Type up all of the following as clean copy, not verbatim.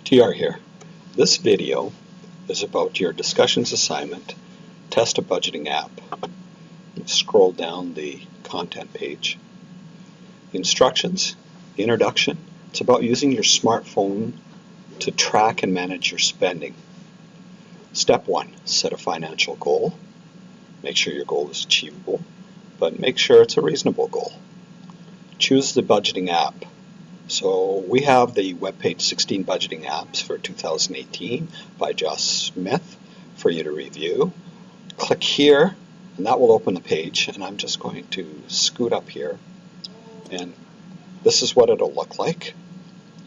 TR here. This video is about your discussions assignment, test a budgeting app. Scroll down the content page. Instructions, introduction. It's about using your smartphone to track and manage your spending. Step 1, set a financial goal. Make sure your goal is achievable, but make sure it's a reasonable goal. Choose the budgeting app. So we have the webpage 16 budgeting apps for 2018 by Josh Smith for you to review. Click here and that will open the page, and I'm just going to scoot up here, and this is what it'll look like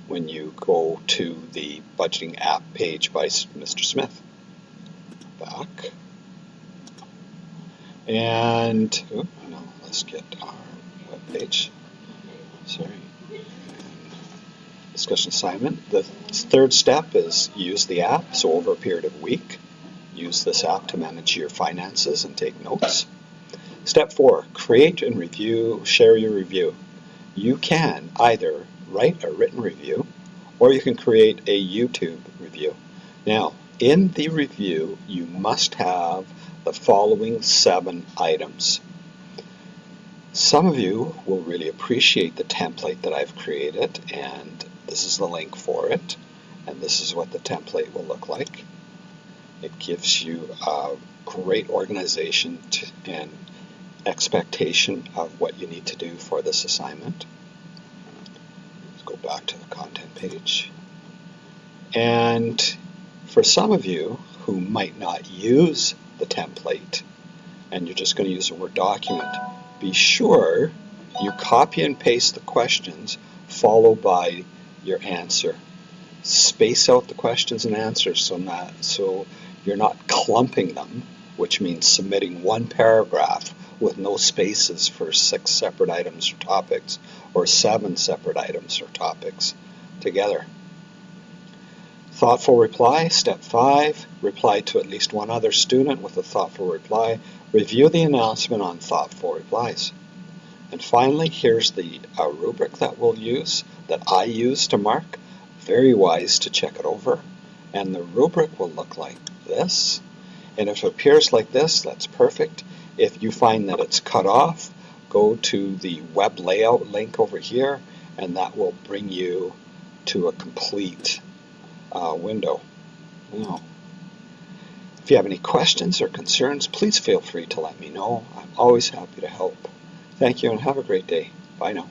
when you go to the budgeting app page by Mr. Smith. Back. And let's get our webpage. Sorry. Discussion assignment. The third step is use the app. So over a period of a week, use this app to manage your finances and take notes. Step 4, create and review, share your review. You can either write a written review or you can create a YouTube review. Now, in the review, you must have the following 7 items. Some of you will really appreciate the template that I've created, and this is the link for it, and this is what the template will look like. It gives you a great organization and expectation of what you need to do for this assignment. Let's go back to the content page. And for some of you who might not use the template and you're just going to use a Word document, be sure you copy and paste the questions followed by your answer. Space out the questions and answers so you're not clumping them, which means submitting one paragraph with no spaces for 6 separate items or topics or 7 separate items or topics together. Thoughtful reply, step 5, reply to at least one other student with a thoughtful reply. Review the announcement on thoughtful replies. And finally, here's the rubric that we'll use, that I use to mark. Very wise to check it over. And the rubric will look like this. And if it appears like this, that's perfect. If you find that it's cut off, go to the web layout link over here, and that will bring you to a complete window. Now, if you have any questions or concerns, please feel free to let me know. I'm always happy to help. Thank you and have a great day. Bye now.